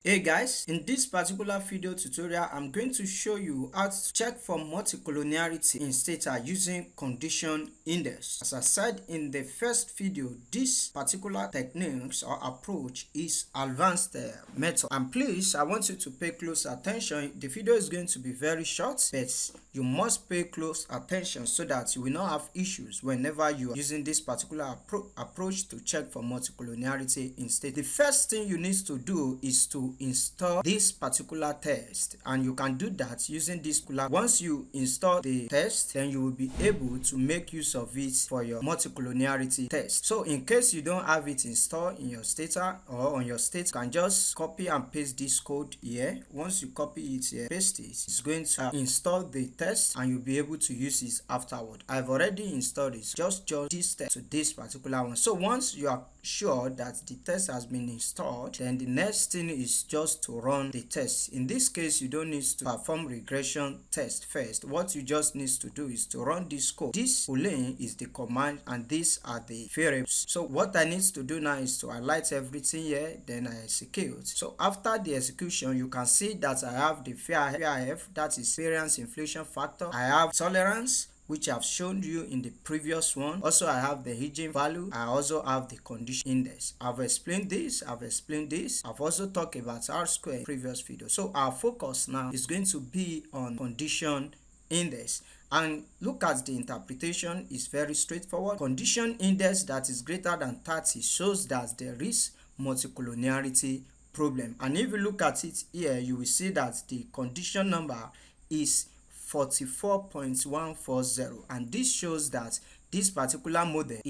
Hey guys, in this particular video tutorial, I'm going to show you how to check for multicollinearity in Stata using condition index. As I said in the first video, this particular techniques or approach is advanced method. And please, I want you to pay close attention. The video is going to be very short, but you must pay close attention so that you will not have issues whenever you are using this particular approach to check for multicollinearity in Stata. The first thing you need to do is to install this particular test, and you can do that using this particular. Once you install the test, then you will be able to make use of it for your multicollinearity test. So in case you don't have it installed in your Stata or on your state, you can just copy and paste this code here. Once you copy it here, paste it, it's going to install the test and you'll be able to use it afterward. I've already installed it. Just join this test to this particular one. So once you are sure that the test has been installed, then the next thing is just to run the test. In this case, you don't need to perform regression test first. What you just need to do is to run this code. This boolean is the command and these are the variables. So what I need to do now is to highlight everything here, then I execute. So after the execution, you can see that I have the VIF, that is variance inflation factor. I have tolerance, which I've shown you in the previous one. Also, I have the hidden value. I also have the condition index. I've explained this. I've also talked about R square in previous video. So our focus now is going to be on condition index. And look at the interpretation. It's very straightforward. Condition index that is greater than 30 shows that there is multicollinearity problem. And if you look at it here, you will see that the condition number is 44.140, and this shows that this particular model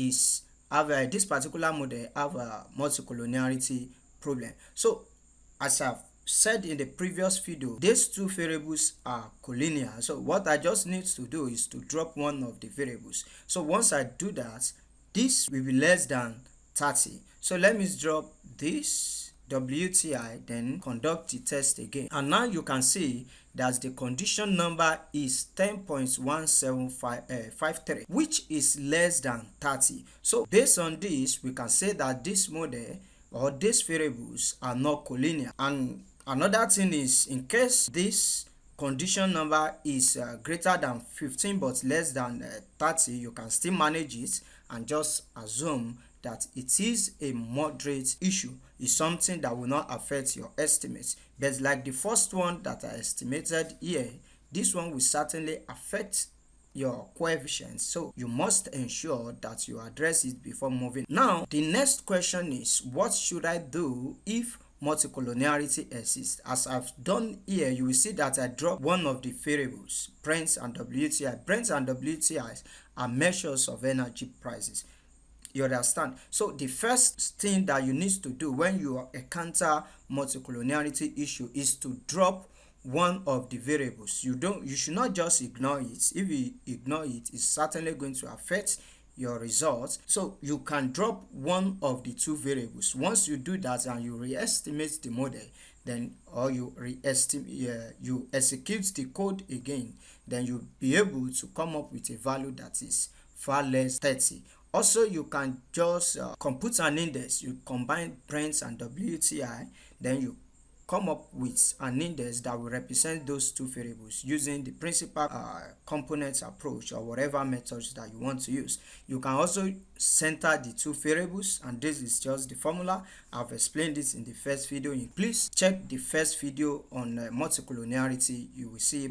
have a multicollinearity problem. So as I've said in the previous video, these two variables are collinear. So what I just need to do is to drop one of the variables. So once I do that, this will be less than 30. So let me drop this WTI, then conduct the test again, and now you can see that the condition number is 10.17553, which is less than 30. So based on this, we can say that this model or these variables are not collinear. And another thing is, in case this condition number is greater than 15 but less than 30, you can still manage it and just assume that it is a moderate issue. It's something that will not affect your estimates. But like the first one that I estimated here, this one will certainly affect your coefficients. So you must ensure that you address it before moving. Now, the next question is, what should I do if multicollinearity exists? As I've done here, you will see that I dropped one of the variables, Brent and WTI. Brent and WTI are measures of energy prices. You understand? So the first thing that you need to do when you encounter multicollinearity issue is to drop one of the variables. You should not just ignore it. If you ignore it, it's certainly going to affect your results. So you can drop one of the two variables. Once you do that and you re-estimate the model, then or you you execute the code again, then you'll be able to come up with a value that is far less 30. Also, you can just compute an index. You combine Brent and WTI, then you come up with an index that will represent those two variables using the principal components approach or whatever methods that you want to use. You can also center the two variables, and this is just the formula. I've explained this in the first video. Please check the first video on multicollinearity. You will see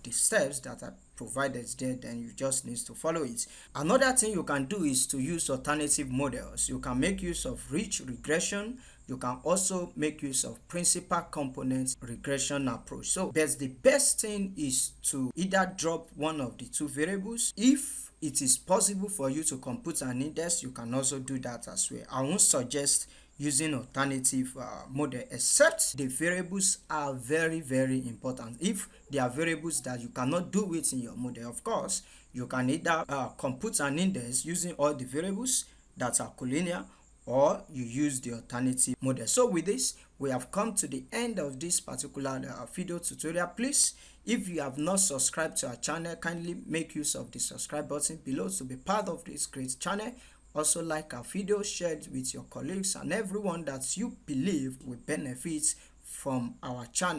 the steps that are provided there, then you just need to follow it. Another thing you can do is to use alternative models. You can make use of rich regression. You can also make use of principal components regression approach. So the best thing is to either drop one of the two variables. If it is possible for you to compute an index, you can also do that as well. I won't suggest using alternative model, except the variables are very, very important. If there are variables that you cannot do it in your model, of course, you can either compute an index using all the variables that are collinear, or you use the alternative model. So with this, we have come to the end of this particular video tutorial. Please, if you have not subscribed to our channel, kindly make use of the subscribe button below to be part of this great channel. Also, like our video, share it with your colleagues and everyone that you believe will benefit from our channel.